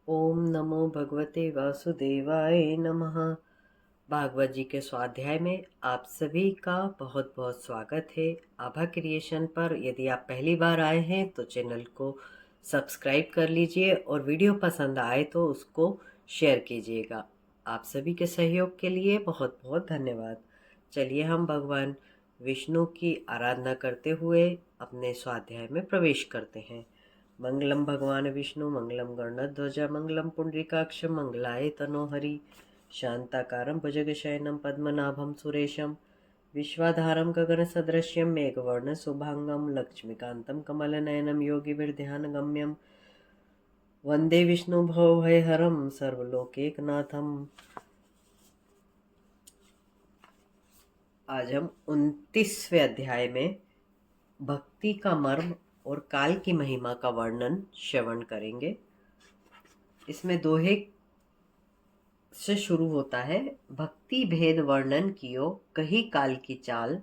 ओम नमो भगवते वासुदेवाय नमः। भागवत जी के स्वाध्याय में आप सभी का बहुत बहुत स्वागत है। आभा क्रिएशन पर यदि आप पहली बार आए हैं तो चैनल को सब्सक्राइब कर लीजिए और वीडियो पसंद आए तो उसको शेयर कीजिएगा। आप सभी के सहयोग के लिए बहुत बहुत धन्यवाद। चलिए हम भगवान विष्णु की आराधना करते हुए अपने स्वाध्याय में प्रवेश करते हैं। मंगलम भगवान विष्णु मंगलम गरुड़ध्वज मंगलम पुंडरीकाक्ष मंगलाय तनोहरि शांताकारं भुजगशयनं पद्मनाभं सुरेशं विश्वाधारं गगनसदृश्यं मेघवर्णशुभांगं लक्ष्मीकान्तं कमलनयनं योगिभिर्ध्यानगम्यं वन्दे विष्णुभवभयहरं सर्वलोकैकनाथम्। आज हम 29वें अध्याय में भक्ति का मर्म और काल की महिमा का वर्णन श्रवण करेंगे। इसमें दोहे से शुरू होता है। भक्ति भेद वर्णन कियो कही काल की चाल,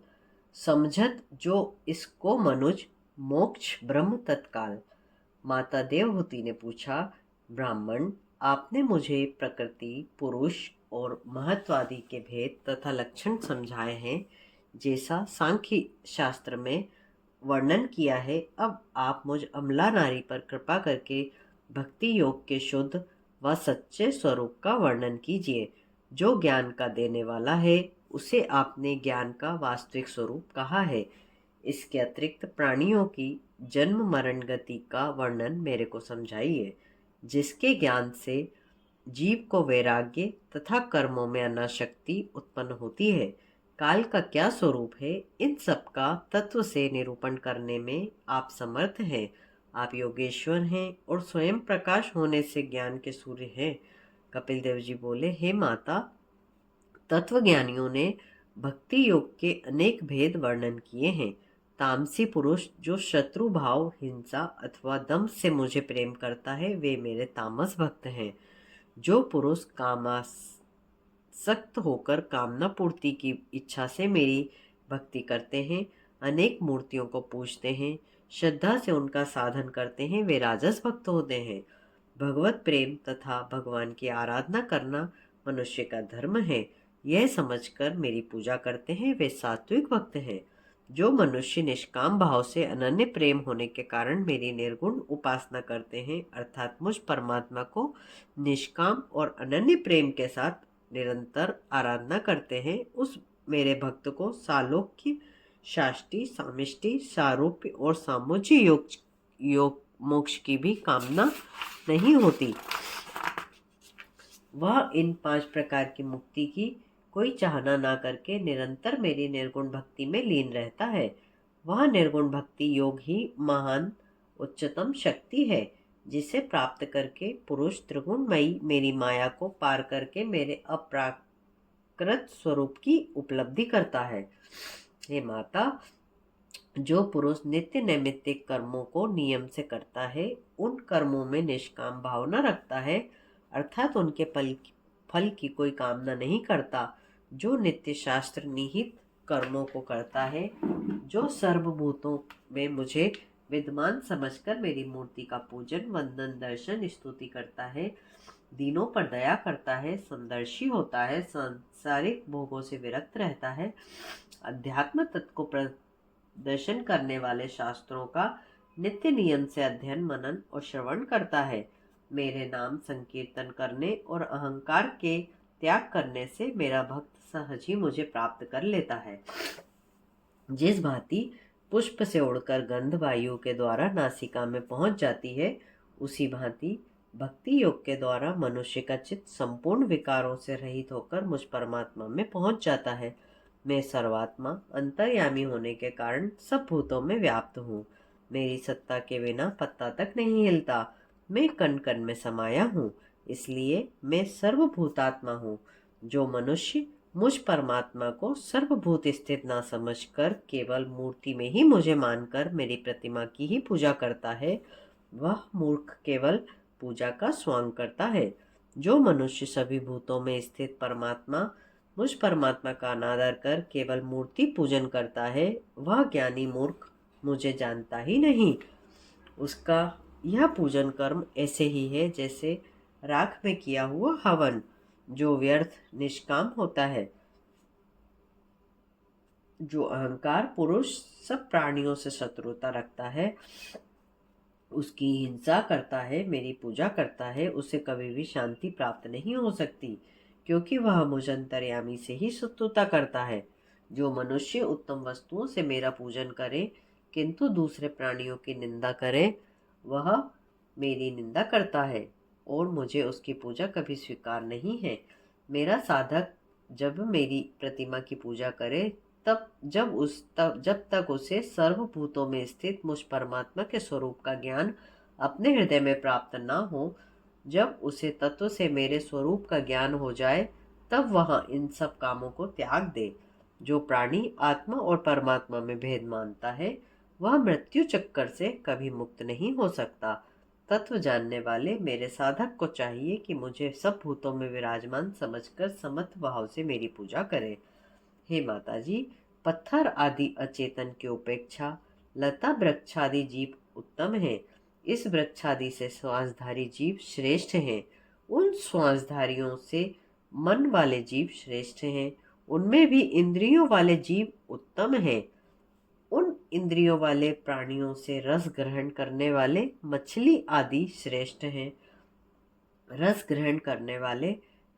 समझत जो इसको मनुज मोक्ष ब्रह्म तत्काल। माता देवहूति ने पूछा, ब्राह्मण आपने मुझे प्रकृति पुरुष और महत्वादि के भेद तथा लक्षण समझाए हैं, जैसा सांख्य शास्त्र में वर्णन किया है। अब आप मुझ अमला नारी पर कृपा करके भक्ति योग के शुद्ध व सच्चे स्वरूप का वर्णन कीजिए। जो ज्ञान का देने वाला है उसे आपने ज्ञान का वास्तविक स्वरूप कहा है। इसके अतिरिक्त प्राणियों की जन्म मरण गति का वर्णन मेरे को समझाइए, जिसके ज्ञान से जीव को वैराग्य तथा कर्मों में अनासक्ति उत्पन्न होती है। काल का क्या स्वरूप है, इन सब का तत्व से निरूपण करने में आप समर्थ हैं। आप योगेश्वर हैं और स्वयं प्रकाश होने से ज्ञान के सूर्य हैं। कपिल देव जी बोले, हे माता, तत्वज्ञानियों ने भक्ति योग के अनेक भेद वर्णन किए हैं। तामसी पुरुष जो शत्रु भाव हिंसा अथवा दम से मुझे प्रेम करता है, वे मेरे तामस भक्त हैं। जो पुरुष कामासक्त होकर कामना पूर्ति की इच्छा से मेरी भक्ति करते हैं, अनेक मूर्तियों को पूजते हैं, श्रद्धा से उनका साधन करते हैं, वे राजस भक्त होते हैं। भगवत प्रेम तथा भगवान की आराधना करना मनुष्य का धर्म है, यह समझकर मेरी पूजा करते हैं, वे सात्विक भक्त हैं। जो मनुष्य निष्काम भाव से अनन्य प्रेम होने के कारण मेरी निर्गुण उपासना करते हैं, अर्थात मुझ परमात्मा को निष्काम और अनन्य प्रेम के साथ निरंतर आराधना करते हैं, उस मेरे भक्त को सालोक्य शाष्टि सामिष्टि सारूप्य और सामुज्य योग मोक्ष की भी कामना नहीं होती। वह इन 5 प्रकार की मुक्ति की कोई चाहना ना करके निरंतर मेरी निर्गुण भक्ति में लीन रहता है। वह निर्गुण भक्ति योग ही महान उच्चतम शक्ति है, जिसे प्राप्त करके पुरुष त्रिगुणमयी मेरी माया को पार करके मेरे अप्राकृत स्वरूप की उपलब्धि करता है। हे माता, जो पुरुष नित्य नैमित्तिक कर्मों को नियम से करता है, उन कर्मों में निष्काम भावना रखता है, अर्थात उनके फल की कोई कामना नहीं करता, जो नित्य शास्त्र निहित कर्मों को करता है, जो सर्वभूतों में मुझे विद्यमान समझकर मेरी मूर्ति का पूजन वंदन दर्शन स्तुति करता है, दीनों पर दया करता है, समदर्शी होता है, सांसारिक भोगों से विरक्त रहता है, अध्यात्म तत्व को प्रदर्शन करने वाले शास्त्रों का नित्य नियम से अध्ययन मनन और श्रवण करता है। मेरे नाम संकीर्तन करने और अहंकार के त्याग करने से मेरा भक्त सहज ही मुझे प्राप्त कर लेता है। जिस भांति पुष्प से उड़कर गंध वायु के द्वारा नासिका में पहुंच जाती है, उसी भांति भक्ति योग के द्वारा मनुष्य का चित्त संपूर्ण विकारों से रहित होकर मुझ परमात्मा में पहुंच जाता है। मैं सर्वात्मा अंतर्यामी होने के कारण सब भूतों में व्याप्त हूँ। मेरी सत्ता के बिना पत्ता तक नहीं हिलता। मैं कण कण में समाया हूँ, इसलिए मैं सर्वभूतात्मा हूँ। जो मनुष्य मुझ परमात्मा को सर्वभूत स्थित ना समझकर केवल मूर्ति में ही मुझे मानकर मेरी प्रतिमा की ही पूजा करता है, वह मूर्ख केवल पूजा का स्वांग करता है। जो मनुष्य सभी भूतों में स्थित परमात्मा मुझ परमात्मा का अनादर कर केवल मूर्ति पूजन करता है, वह ज्ञानी मूर्ख मुझे जानता ही नहीं। उसका यह पूजन कर्म ऐसे ही है जैसे राख में किया हुआ हवन जो व्यर्थ निष्काम होता है। जो अहंकार पुरुष सब प्राणियों से शत्रुता रखता है, उसकी हिंसा करता है, मेरी पूजा करता है, उसे कभी भी शांति प्राप्त नहीं हो सकती, क्योंकि वह मुझ अंतर्यामी से ही शत्रुता करता है। जो मनुष्य उत्तम वस्तुओं से मेरा पूजन करे किंतु दूसरे प्राणियों की निंदा करे, वह मेरी निंदा करता है और मुझे उसकी पूजा कभी स्वीकार नहीं है। मेरा साधक जब मेरी प्रतिमा की पूजा करे जब तक उसे सर्वभूतों में स्थित मुझ परमात्मा के स्वरूप का ज्ञान अपने हृदय में प्राप्त न हो, जब उसे तत्व से मेरे स्वरूप का ज्ञान हो जाए, तब वह इन सब कामों को त्याग दे। जो प्राणी आत्मा और परमात्मा में भेद मानता है, वह मृत्यु चक्कर से कभी मुक्त नहीं हो सकता। तत्व जानने वाले मेरे साधक को चाहिए कि मुझे सब भूतों में विराजमान समझकर समर्थ भाव से मेरी पूजा करे। हे माता जी, पत्थर आदि अचेतन की उपेक्षा लता वृक्षादि जीव उत्तम है। इस वृक्षादि से श्वासधारी जीव श्रेष्ठ हैं। उन श्वासधारियों से मन वाले जीव श्रेष्ठ हैं। उनमें भी इंद्रियों वाले जीव उत्तम हैं। उन इंद्रियों वाले प्राणियों से रस ग्रहण करने वाले मछली आदि श्रेष्ठ हैं। रस ग्रहण करने वाले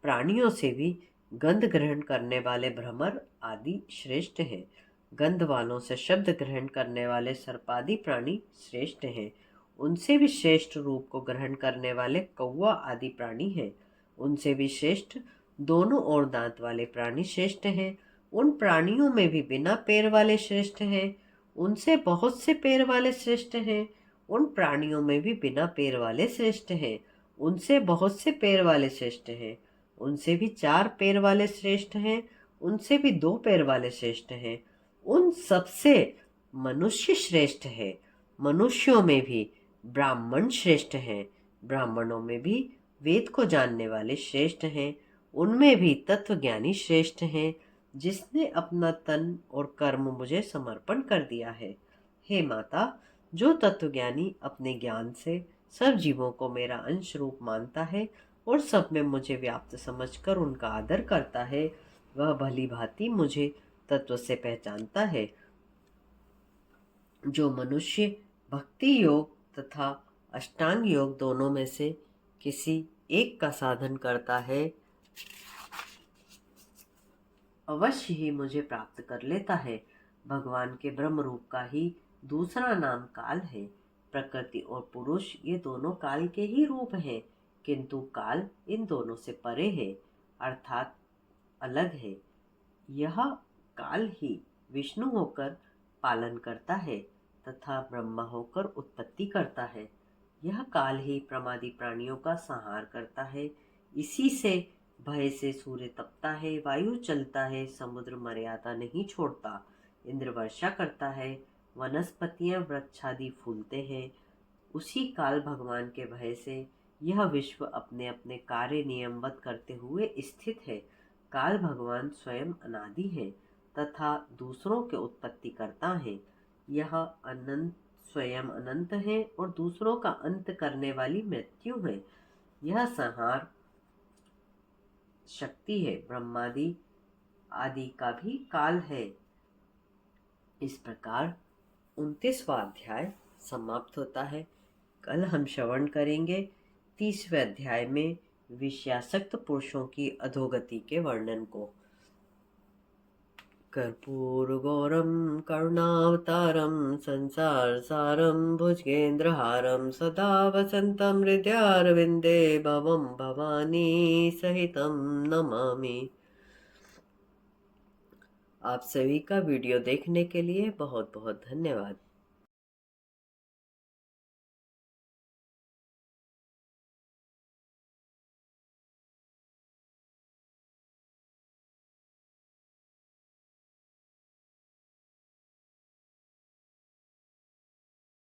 प्राणियों से भी गंध ग्रहण करने वाले भ्रमर आदि श्रेष्ठ हैं। गंध वालों से शब्द ग्रहण करने वाले सर्पादि प्राणी श्रेष्ठ हैं। उनसे भी श्रेष्ठ रूप को ग्रहण करने वाले कौवा आदि प्राणी हैं। उनसे भी श्रेष्ठ दोनों ओर दांत वाले प्राणी श्रेष्ठ हैं। उन प्राणियों में भी बिना पैर वाले श्रेष्ठ हैं। उनसे बहुत से पैर वाले श्रेष्ठ हैं। उन प्राणियों में भी बिना पैर वाले श्रेष्ठ हैं। उनसे बहुत से पैर वाले श्रेष्ठ हैं। उनसे भी 4 पैर वाले श्रेष्ठ हैं। उनसे भी 2 पैर वाले श्रेष्ठ हैं। उन सबसे मनुष्य श्रेष्ठ है। मनुष्यों में भी ब्राह्मण श्रेष्ठ हैं। ब्राह्मणों में भी वेद को जानने वाले श्रेष्ठ हैं। उनमें भी तत्वज्ञानी श्रेष्ठ हैं, जिसने अपना तन और कर्म मुझे समर्पण कर दिया है। हे माता, जो तत्वज्ञानी अपने ज्ञान से सब जीवों को मेरा अंश रूप मानता है और सब में मुझे व्याप्त समझकर उनका आदर करता है, वह भली भांति मुझे तत्व से पहचानता है। जो मनुष्य भक्ति योग तथा अष्टांग योग दोनों में से किसी एक का साधन करता है, अवश्य ही मुझे प्राप्त कर लेता है। भगवान के ब्रह्म रूप का ही दूसरा नाम काल है। प्रकृति और पुरुष ये दोनों काल के ही रूप हैं, किंतु काल इन दोनों से परे है, अर्थात अलग है। यह काल ही विष्णु होकर पालन करता है तथा ब्रह्मा होकर उत्पत्ति करता है। यह काल ही प्रमादी प्राणियों का संहार करता है। इसी से भय से सूर्य तपता है, वायु चलता है, समुद्र मर्यादा नहीं छोड़ता, इंद्र वर्षा करता है, वनस्पतियां वृक्षादि फूलते हैं। उसी काल भगवान के भय से यह विश्व अपने अपने कार्य नियमवत करते हुए स्थित है। काल भगवान स्वयं अनादि है तथा दूसरों के उत्पत्ति करता है। यह अनंत स्वयं अनंत है और दूसरों का अंत करने वाली मृत्यु है। यह संहार शक्ति है, ब्रह्मादि आदि का भी काल है। इस प्रकार 29वां अध्याय समाप्त होता है। कल हम श्रवण करेंगे 30वें अध्याय में विषयासक्त पुरुषों की अधोगति के वर्णन को। कर्पूरगौरं करुणावतारं संसार सारं भुजगेन्द्रहारं सदा वसन्तं हृदयारविन्दे भवं भवानी सहितं नमामि। आप सभी का वीडियो देखने के लिए बहुत बहुत धन्यवाद।